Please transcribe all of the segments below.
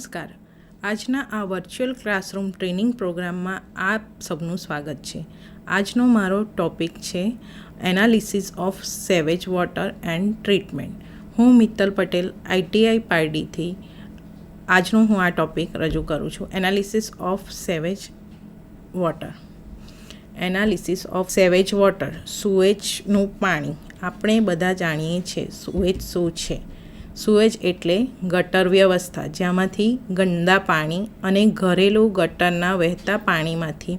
નમસ્કાર. આજના આ વર્ચ્યુઅલ ક્લાસરૂમ ટ્રેનિંગ પ્રોગ્રામમાં આપ સૌનું સ્વાગત છે. આજનો મારો ટૉપિક છે analysis of sewage water and treatment. હું મિત્તલ પટેલ ITI પારડીથી આજનો હું આ ટૉપિક રજૂ કરું છું. Analysis of sewage water. Analysis of sewage water, સુએજનું પાણી. આપણે બધા જાણીએ છીએ સુએજ શું છે. સુએજ એટલે ગટર વ્યવસ્થા, જેમાંથી ગંદા પાણી અને ઘરેલું ગટરના વહેતા પાણીમાંથી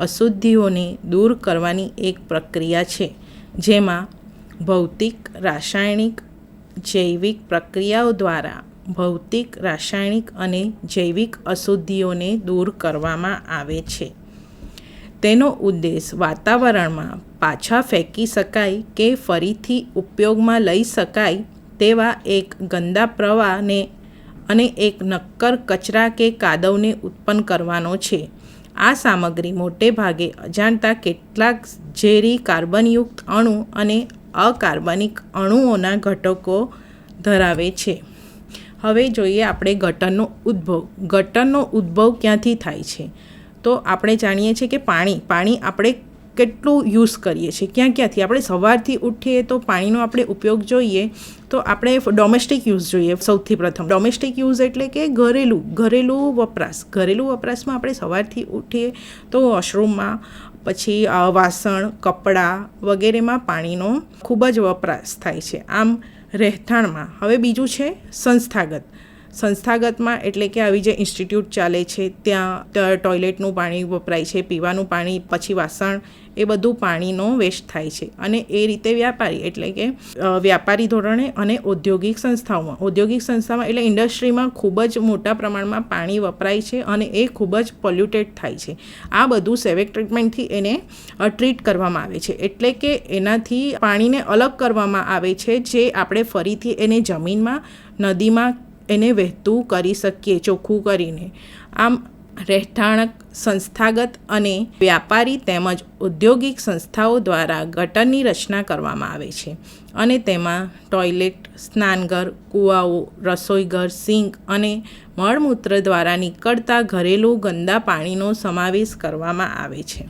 અશુદ્ધિઓને દૂર કરવાની એક પ્રક્રિયા છે, જેમાં ભૌતિક, રાસાયણિક, જૈવિક પ્રક્રિયાઓ દ્વારા ભૌતિક, રાસાયણિક અને જૈવિક અશુદ્ધિઓને દૂર કરવામાં આવે છે. તેનો ઉદ્દેશ વાતાવરણમાં પાછા ફેંકી શકાય કે ફરીથી ઉપયોગમાં લઈ શકાય તેવા એક ગંદા પ્રવાહને અને એક નક્કર કચરા કે કાદવને ઉત્પન્ન કરવાનો છે. આ સામગ્રી મોટે ભાગે અજાણતા કેટલાક ઝેરી કાર્બનયુક્ત અણુ અને અકાર્બનિક અણુઓના ઘટકો ધરાવે છે. હવે જોઈએ આપણે ગટરનો ઉદ્ભવ. ગટરનો ઉદ્ભવ ક્યાંથી થાય છે? તો આપણે જાણીએ છીએ કે પાણી આપણે કેટલું યુઝ કરીએ છીએ, ક્યાંથી. આપણે સવારથી ઉઠીએ તો પાણીનો આપણે ઉપયોગ જોઈએ તો આપણે ડોમેસ્ટિક યુઝ જોઈએ. સૌથી પ્રથમ ડોમેસ્ટિક યુઝ એટલે કે ઘરેલું વપરાશ. ઘરેલું વપરાશમાં આપણે સવારથી ઉઠીએ તો વોશરૂમમાં, પછી વાસણ, કપડાં વગેરેમાં પાણીનો ખૂબ જ વપરાશ થાય છે. આમ રહેઠાણમાં. હવે બીજું છે સંસ્થાગતમાં એટલે કે આવી જે ઇન્સ્ટિટ્યૂટ ચાલે છે ત્યાં ટોયલેટનું પાણી વપરાય છે, પીવાનું પાણી, પછી વાસણ, એ બધું પાણીનો વેસ્ટ થાય છે. અને એ રીતે વ્યાપારી એટલે કે વ્યાપારી ધોરણે અને ઔદ્યોગિક સંસ્થામાં એટલે ઇન્ડસ્ટ્રીમાં ખૂબ જ મોટા પ્રમાણમાં પાણી વપરાય છે અને એ ખૂબ જ પોલ્યુટેડ થાય છે. આ બધું સેવેજ ટ્રીટમેન્ટથી એને ટ્રીટ કરવામાં આવે છે. એટલે કે એનાથી પાણીને અલગ કરવામાં આવે છે, જે આપણે ફરીથી એને જમીનમાં, નદીમાં એને વહેતું કરી શકીએ, ચોખ્ખું કરીને. આમ રહેઠાણક, સંસ્થાગત અને વ્યાપારી તેમજ ઔદ્યોગિક સંસ્થાઓ દ્વારા ગટરની રચના કરવામાં આવે છે અને તેમાં ટોયલેટ, સ્નાનઘર, કૂવાઓ, રસોઈઘર, સિંક અને મળમૂત્ર દ્વારા નીકળતા ઘરેલું ગંદા પાણીનો સમાવેશ કરવામાં આવે છે.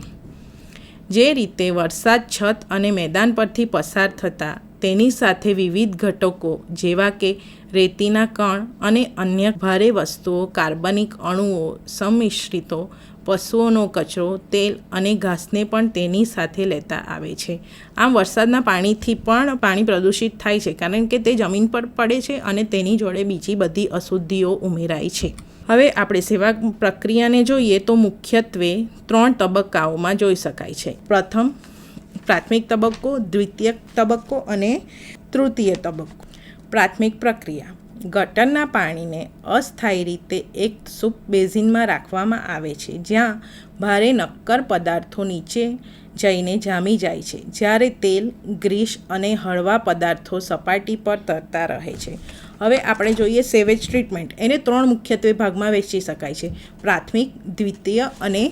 જે રીતે વરસાદ છત અને મેદાન પરથી પસાર થતા તેની સાથે વિવિધ ઘટકો જેવા કે રેતીના કણ અને અન્ય ભારે વસ્તુઓ, કાર્બનિક અણુઓ, સંમિશ્રિતો, પશુઓનો કચરો, તેલ અને ઘાસને પણ તેની સાથે લેતા આવે છે. આમ વરસાદના પાણીથી પણ પાણી પ્રદૂષિત થાય છે, કારણ કે તે જમીન પર પડે છે અને તેની જોડે બીજી બધી અશુદ્ધિઓ ઉમેરાય છે. હવે આપણે સેવા પ્રક્રિયાને જોઈએ તો મુખ્યત્વે 3 તબક્કાઓમાં જોઈ શકાય છે. પ્રથમ પ્રાથમિક તબક્કો, દ્વિતીય તબક્કો અને તૃતીય તબક્કો. પ્રાથમિક પ્રક્રિયા. ગટરના પાણીને અસ્થાયી રીતે એક સૂપ બેઝિનમાં રાખવામાં આવે છે, જ્યાં ભારે નક્કર પદાર્થો નીચે જઈને જામી જાય છે, જ્યારે તેલ, ગ્રીસ અને હળવા પદાર્થો સપાટી પર તરતા રહે છે. હવે આપણે જોઈએ સેવેજ ટ્રીટમેન્ટ. એને 3 મુખ્યત્વે ભાગમાં વહેંચી શકાય છે: પ્રાથમિક, દ્વિતીય અને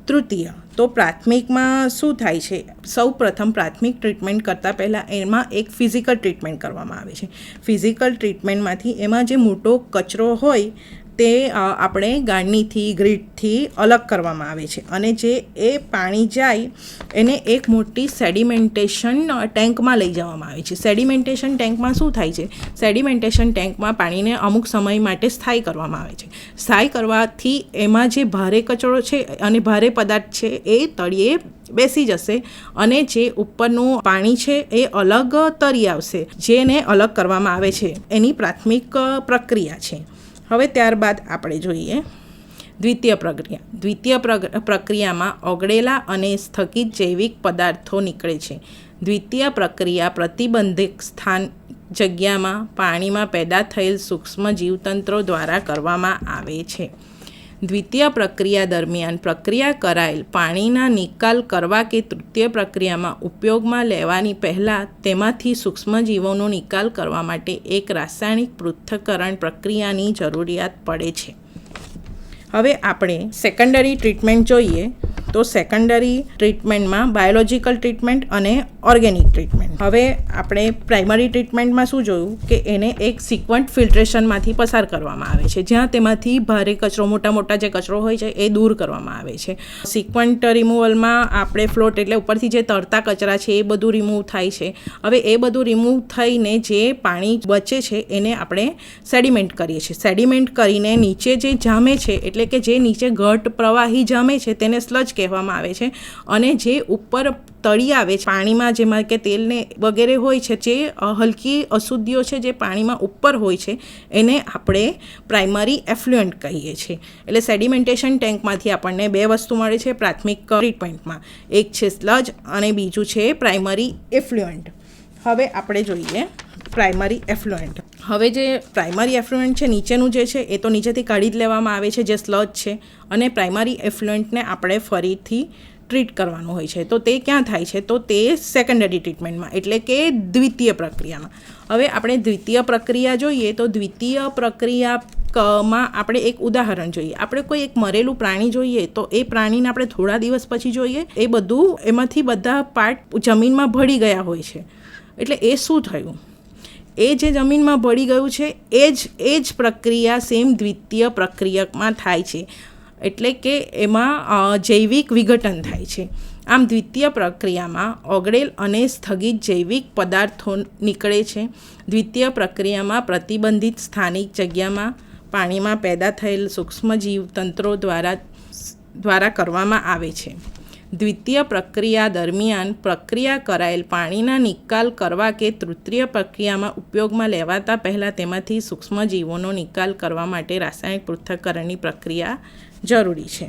તૃતીય. તો પ્રાથમિકમાં શું થાય છે? સૌ પ્રથમ પ્રાથમિક ટ્રીટમેન્ટ કરતાં પહેલાં એમાં એક ફિઝિકલ ટ્રીટમેન્ટ કરવામાં આવે છે. ફિઝિકલ ટ્રીટમેન્ટમાંથી એમાં જે મોટો કચરો હોય તે આપણે ગાળણીથી, ગ્રીટથી અલગ કરવામાં આવે છે અને જે એ પાણી જાય એને એક મોટી સેડિમેન્ટેશન ટેન્કમાં લઈ જવામાં આવે છે. સેડિમેન્ટેશન ટેન્કમાં શું થાય છે? સેડિમેન્ટેશન ટેન્કમાં પાણીને અમુક સમય માટે સ્થાયી કરવામાં આવે છે. સ્થાયી કરવાથી એમાં જે ભારે કચરો છે અને ભારે પદાર્થ છે એ તળિયે બેસી જશે અને જે ઉપરનું પાણી છે એ અલગ તરી આવશે, જેને અલગ કરવામાં આવે છે. એની પ્રાથમિક પ્રક્રિયા છે. હવે ત્યારબાદ આપણે જોઈએ દ્વિતીય પ્રક્રિયા. દ્વિતીય પ્રક્રિયામાં ઓગળેલા અને સ્થગિત જૈવિક પદાર્થો નીકળે છે. દ્વિતીય પ્રક્રિયા પ્રતિબંધિત સ્થાન જગ્યામાં પાણીમાં પેદા થયેલ સૂક્ષ્મ જીવતંત્રો દ્વારા કરવામાં આવે છે. દ્વિતીય પ્રક્રિયા દરમિયાન પ્રક્રિયા કરાયેલ પાણીના નિકાલ કરવા કે તૃતીય પ્રક્રિયામાં ઉપયોગમાં લેવાની પહેલાં તેમાંથી સૂક્ષ્મજીવોનો નિકાલ કરવા માટે એક રાસાયણિક પૃથ્થકરણ પ્રક્રિયાની જરૂરિયાત પડે છે. હવે આપણે સેકન્ડરી ટ્રીટમેન્ટ જોઈએ તો સેકન્ડરી ટ્રીટમેન્ટમાં બાયોલોજિકલ ટ્રીટમેન્ટ અને ઓર્ગેનિક ટ્રીટમેન્ટ. હવે આપણે પ્રાઇમરી ટ્રીટમેન્ટમાં શું જોયું કે એને એક સિક્વન્ટ ફિલ્ટ્રેશનમાંથી પસાર કરવામાં આવે છે, જ્યાં તેમાંથી ભારે કચરો, મોટા જે કચરો હોય છે એ દૂર કરવામાં આવે છે. સિક્વન્ટ રિમૂવલમાં આપણે ફ્લોટ એટલે ઉપરથી જે તરતા કચરા છે એ બધું રિમૂવ થાય છે. હવે એ બધું રિમૂવ થઈને જે પાણી બચે છે એને આપણે સેડિમેન્ટ કરીએ છીએ. સેડિમેન્ટ કરીને નીચે જે જામે છે, એટલે કે જે નીચે ઘટ પ્રવાહી જામે છે તેને સ્લજ કહેવામાં આવે છે. અને જે ઉપર તળી આવે છે પાણીમાં, જેમાં કે તેલને વગેરે હોય છે, જે હલકી અશુદ્ધિઓ છે જે પાણીમાં ઉપર હોય છે, એને આપણે પ્રાઇમરી એફ્લુએન્ટ કહીએ છીએ. એટલે સેડિમેન્ટેશન ટેન્કમાંથી આપણને 2 વસ્તુ મળે છે પ્રાથમિક ટ્રીટમેન્ટમાં. એક છે સ્લજ અને બીજું છે પ્રાઇમરી એફ્લુએન્ટ. હવે આપણે જોઈએ પ્રાઇમરી એફ્લુએન્ટ. હવે જે પ્રાઇમરી એફ્લુએન્ટ છે નીચેનું જે છે એ તો નીચેથી કાઢી જ લેવામાં આવે છે, જે સ્લજ છે, અને પ્રાઇમરી એફ્લુએન્ટને આપણે ફરીથી ટ્રીટ કરવાનું હોય છે. તો તે ક્યાં થાય છે? તો તે સેકન્ડરી ટ્રીટમેન્ટમાં, એટલે કે દ્વિતીય પ્રક્રિયામાં. હવે આપણે દ્વિતીય પ્રક્રિયા જોઈએ તો દ્વિતીય પ્રક્રિયામાં આપણે એક ઉદાહરણ જોઈએ. આપણે કોઈ એક મરેલું પ્રાણી જોઈએ તો એ પ્રાણીને આપણે થોડા દિવસ પછી જોઈએ, એ બધું એમાંથી બધા પાર્ટ જમીનમાં ભળી ગયા હોય છે. એટલે એ શું થયું? એ જે જમીનમાં ભળી ગયું છે એ જ પ્રક્રિયા સેમ દ્વિતીય પ્રક્રિયામાં થાય છે. એટલે કે એમાં જૈવિક વિઘટન થાય છે. આમ દ્વિતીય પ્રક્રિયામાં ઓગળેલ અને સ્થગિત જૈવિક પદાર્થો નીકળે છે. દ્વિતીય પ્રક્રિયામાં પ્રતિબંધિત સ્થાનિક જગ્યામાં પાણીમાં પેદા થયેલ સૂક્ષ્મ જીવતંત્રો દ્વારા કરવામાં આવે છે. દ્વિતીય પ્રક્રિયા દરમિયાન પ્રક્રિયા કરાયેલ પાણીના નિકાલ કરવા કે તૃતીય પ્રક્રિયામાં ઉપયોગમાં લેવાતા પહેલાં તેમાંથી સૂક્ષ્મજીવોનો નિકાલ કરવા માટે રાસાયણિક પૃથ્થકરણની પ્રક્રિયા જરૂરી છે.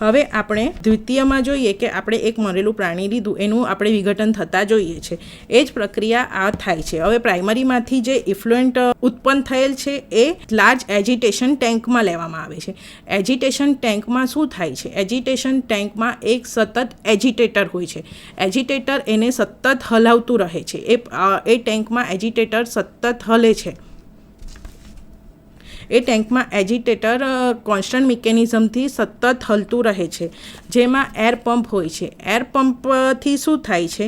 હવે આપણે દ્વિતીયમાં જોઈએ કે આપણે એક મરેલું પ્રાણી લીધું, એનું આપણે વિઘટન થતાં જોઈએ છે. એ જ પ્રક્રિયા આ થાય છે. હવે પ્રાઇમરીમાંથી જે ઇફ્લુએન્ટ ઉત્પન્ન થયેલ છે એ લાર્જ એજિટેશન ટેન્કમાં લેવામાં આવે છે. એજિટેશન ટેન્કમાં શું થાય છે? એજિટેશન ટેન્કમાં એક સતત એજિટેટર હોય છે. એજિટેટર એને સતત હલાવતું રહે છે. એ ટેન્કમાં એજિટેટર સતત હલે છે. એ ટેન્કમાં એજિટેટર કોન્સ્ટન્ટ મિકેનિઝમથી સતત હલતું રહે છે, જેમાં એર પંપ હોય છે. એર પંપથી શું થાય છે?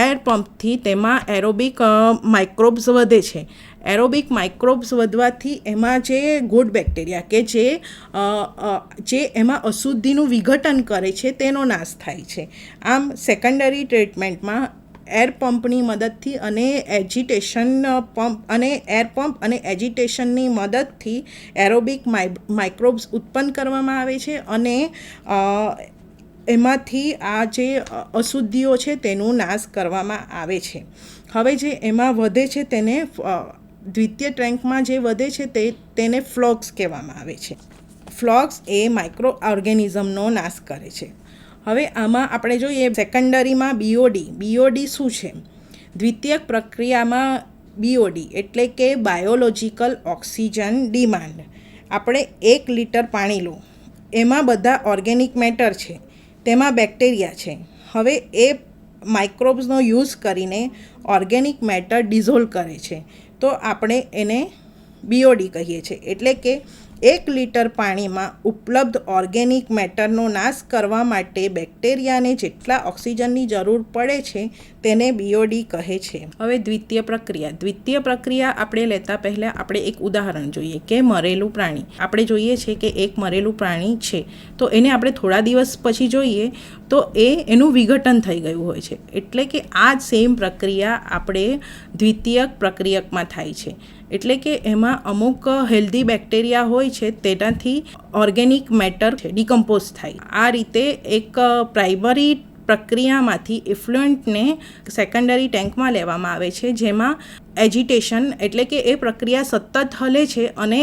એર પંપથી તેમાં એરોબિક માઇક્રોબ્સ વધે છે. એરોબિક માઇક્રોબ્સ વધવાથી એમાં જે ગુડ બેક્ટેરિયા કે જે એમાં અશુદ્ધિનું વિઘટન કરે છે તેનો નાશ થાય છે. આમ સેકન્ડરી ટ્રીટમેન્ટમાં એર પંપની મદદથી અને એર પંપ અને એજિટેશનની મદદથી એરોબિક માઇક્રોબ્સ ઉત્પન્ન કરવામાં આવે છે અને એમાંથી આ જે અશુદ્ધિઓ છે તેનો નાશ કરવામાં આવે છે. હવે જે એમાં વધે છે તેને દ્વિતીય ટેન્કમાં જે વધે છે તેને ફ્લોક્સ કહેવામાં આવે છે. ફ્લોક્સ એ માઇક્રો ઓર્ગેનિઝમનો નાશ કરે છે. હવે આમાં આપણે જોઈએ સેકન્ડરીમાં બીઓડી શું છે? દ્વિતીયક પ્રક્રિયામાં બીઓડી એટલે કે બાયોલોજિકલ ઓક્સિજન ડિમાન્ડ. આપણે 1 લિટર પાણી લો, એમાં બધા ઓર્ગેનિક મેટર છે, તેમાં બેક્ટેરિયા છે. હવે એ માઇક્રોબ્સનો યુઝ કરીને ઓર્ગેનિક મેટર ડિઝોલ્વ કરે છે, તો આપણે એને બીઓડી કહીએ છીએ. એટલે કે 1 લિટર પાણીમાં ઉપલબ્ધ ઓર્ગેનિક મેટરનો નાશ કરવા માટે બેક્ટેરિયાને જેટલા ઓક્સિજનની જરૂર પડે છે તેને બીઓડી કહે છે. હવે દ્વિતીય પ્રક્રિયા આપણે લેતા પહેલાં આપણે એક ઉદાહરણ જોઈએ કે મરેલું પ્રાણી. આપણે જોઈએ છે કે એક મરેલું પ્રાણી છે, તો એને આપણે થોડા દિવસ પછી જોઈએ તો એનું વિઘટન થઈ ગયું હોય છે. એટલે કે આ જ સેમ પ્રક્રિયા આપણે દ્વિતીયક પ્રક્રિયકમાં થાય છે. એટલે કે એમાં અમુક હેલ્ધી બેક્ટેરિયા હોય છે, તેનાથી ઓર્ગેનિક મેટર ડિકમ્પોઝ થાય. આ રીતે એક પ્રાઇમરી પ્રક્રિયામાંથી ઇફ્લુએન્ટને સેકન્ડરી ટેન્કમાં લેવામાં આવે છે, જેમાં એજિટેશન એટલે કે એ પ્રક્રિયા સતત હલે છે અને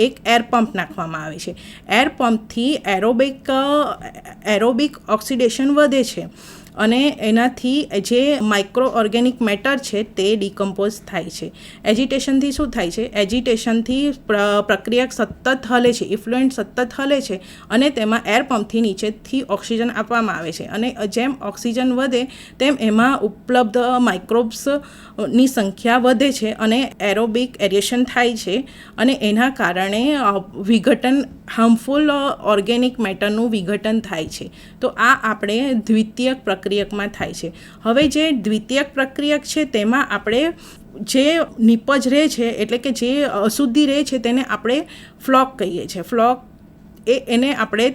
એક એર પંપ નાખવામાં આવે છે. એર પંપથી એરોબિક ઓક્સિડેશન વધે છે અને એનાથી જે માઇક્રો ઓર્ગેનિક મેટર છે તે ડિકમ્પોઝ થાય છે. એજિટેશનથી શું થાય છે? એજિટેશનથી પ્રક્રિયા સતત હલે છે, ઇફ્લુએન્ટ સતત હલે છે અને તેમાં એર પંપથી નીચેથી ઓક્સિજન આપવામાં આવે છે અને જેમ ઓક્સિજન વધે તેમ એમાં ઉપલબ્ધ માઇક્રોબ્સની સંખ્યા વધે છે અને એરોબિક એરિએશન થાય છે અને એના કારણે વિઘટન હાર્મફુલ ઓર્ગેનિક મેટરનું વિઘટન થાય છે. તો આ આપણે દ્વિતીયક પ્રક્રિયકમાં થાય છે. હવે જે દ્વિતીયક પ્રક્રિયક છે તેમાં આપણે જે નિપજ રહે છે એટલે કે જે અશુદ્ધિ રહે છે તેને આપણે ફ્લોક કહીએ છીએ. ફ્લોક એને આપણે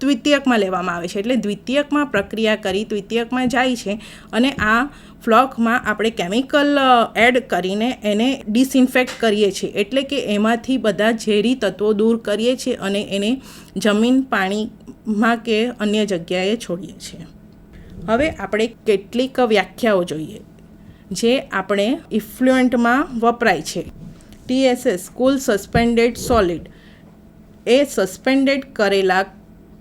દ્વિતીયકમાં લેવામાં આવે છે. એટલે દ્વિતીયકમાં પ્રક્રિયા કરી દ્વિતીયકમાં જાય છે અને આ ફ્લોકમાં આપણે કેમિકલ એડ કરીને એને ડિસઇન્ફેક્ટ કરીએ છીએ. એટલે કે એમાંથી બધા ઝેરી તત્વો દૂર કરીએ છીએ અને એને જમીન પાણીમાં કે અન્ય જગ્યાએ છોડીએ છીએ. હવે આપણે કેટલીક વ્યાખ્યાઓ જોઈએ જે આપણે ઇફ્લુએન્ટમાં વપરાય છે. TSS કુલ સસ્પેન્ડેડ સોલિડ એ સસ્પેન્ડેડ કરેલા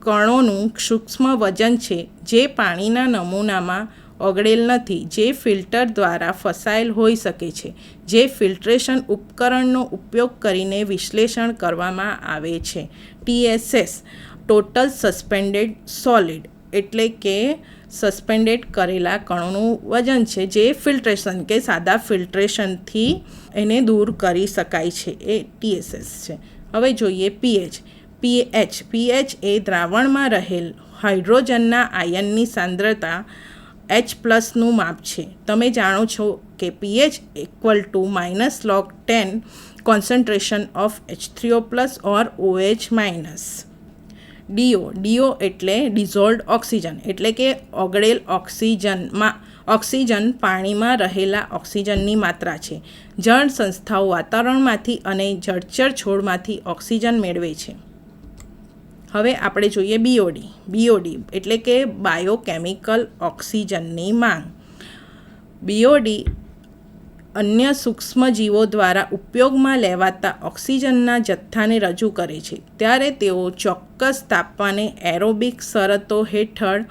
કણોનું સૂક્ષ્મ વજન છે જે પાણીના નમૂનામાં ઓગળેલ નથી, જે ફિલ્ટર દ્વારા ફસાયેલ હોઈ શકે છે, જે ફિલ્ટ્રેશન ઉપકરણનો ઉપયોગ કરીને વિશ્લેષણ કરવામાં આવે છે. TSS ટોટલ સસ્પેન્ડેડ સોલિડ એટલે કે સસ્પેન્ડેડ કરેલા કણોનું વજન છે જે ફિલ્ટ્રેશન કે સાદા ફિલ્ટ્રેશનથી એને દૂર કરી શકાય છે. એ TSS છે. હવે જોઈએ pH એ દ્રાવણમાં રહેલ હાઇડ્રોજનના આયનની સાંદ્રતા H+નું માપ છે. તમે જાણો છો કે pH = -log10 concentration of H3O+ or OH-. DO એટલે ડિઝોલ્વડ ઓક્સિજન એટલે કે ઓગળેલ ઓક્સિજન પાણીમાં રહેલા ઓક્સિજનની માત્રા છે. જળ સંસ્થાઓ વાતાવરણમાંથી અને જળચર છોડમાંથી ઓક્સિજન મેળવે છે. હવે આપણે જોઈએ BOD એટલે કે બાયોકેમિકલ ઓક્સિજનની માંગ. BOD અન્ય સૂક્ષ્મજીવો દ્વારા ઉપયોગમાં લેવાતા ઓક્સિજનના જથ્થાને રજૂ કરે છે ત્યારે તેઓ ચોક્કસ તાપમાને એરોબિક શરતો હેઠળ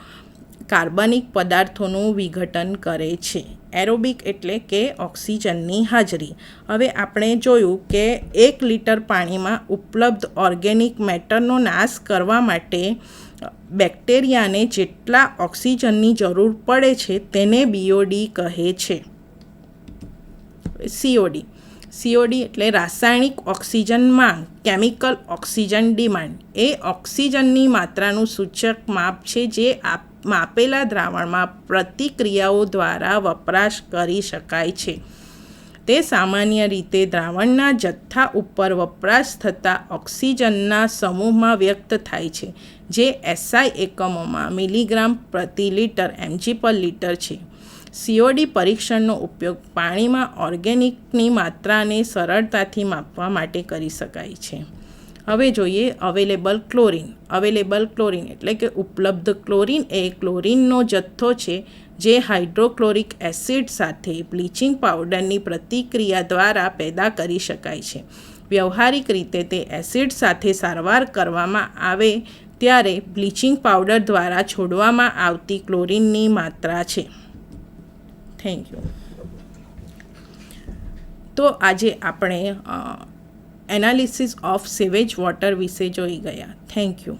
કાર્બનિક પદાર્થોનું વિઘટન કરે છે. એરોબિક એટલે કે ઓક્સિજનની હાજરી. હવે આપણે જોયું કે 1 લિટર પાણીમાં ઉપલબ્ધ ઓર્ગેનિક મેટરનો નાશ કરવા માટે બેક્ટેરિયાને જેટલા ઓક્સિજનની જરૂર પડે છે તેને BOD કહે છે. COD એટલે રાસાયણિક ઓક્સિજન માંગ, કેમિકલ ઓક્સિજન ડિમાન્ડ. એ ઓક્સિજનની માત્રાનું સૂચક માપ છે જે માપેલા દ્રાવણમાં પ્રતિક્રિયાઓ દ્વારા વપરાશ કરી શકાય છે. તે સામાન્ય રીતે દ્રાવણના જથ્થા ઉપર વપરાશ થતા ઓક્સિજનના સમૂહમાં વ્યક્ત થાય છે જે SI એકમોમાં મિલીગ્રામ પ્રતિ લિટર mg/લિટર છે. COD પરીક્ષણનો ઉપયોગ પાણીમાં ઓર્ગેનિકની માત્રાને સરળતાથી માપવા માટે કરી શકાય છે. હવે જોઈએ અવેલેબલ ક્લોરિન એટલે કે ઉપલબ્ધ ક્લોરિન એ ક્લોરિનનો જથ્થો છે જે હાઇડ્રોક્લોરિક એસિડ સાથે બ્લીચિંગ પાવડરની પ્રતિક્રિયા દ્વારા પેદા કરી શકાય છે. વ્યવહારિક રીતે તે એસિડ સાથે સારવાર કરવામાં આવે ત્યારે બ્લીચિંગ પાવડર દ્વારા છોડવામાં આવતી ક્લોરિનની માત્રા છે. Thank you. તો આજે આપણે એનાલિસિસ ઓફ સેવેજ વોટર વિશે જોઈ ગયા. Thank you.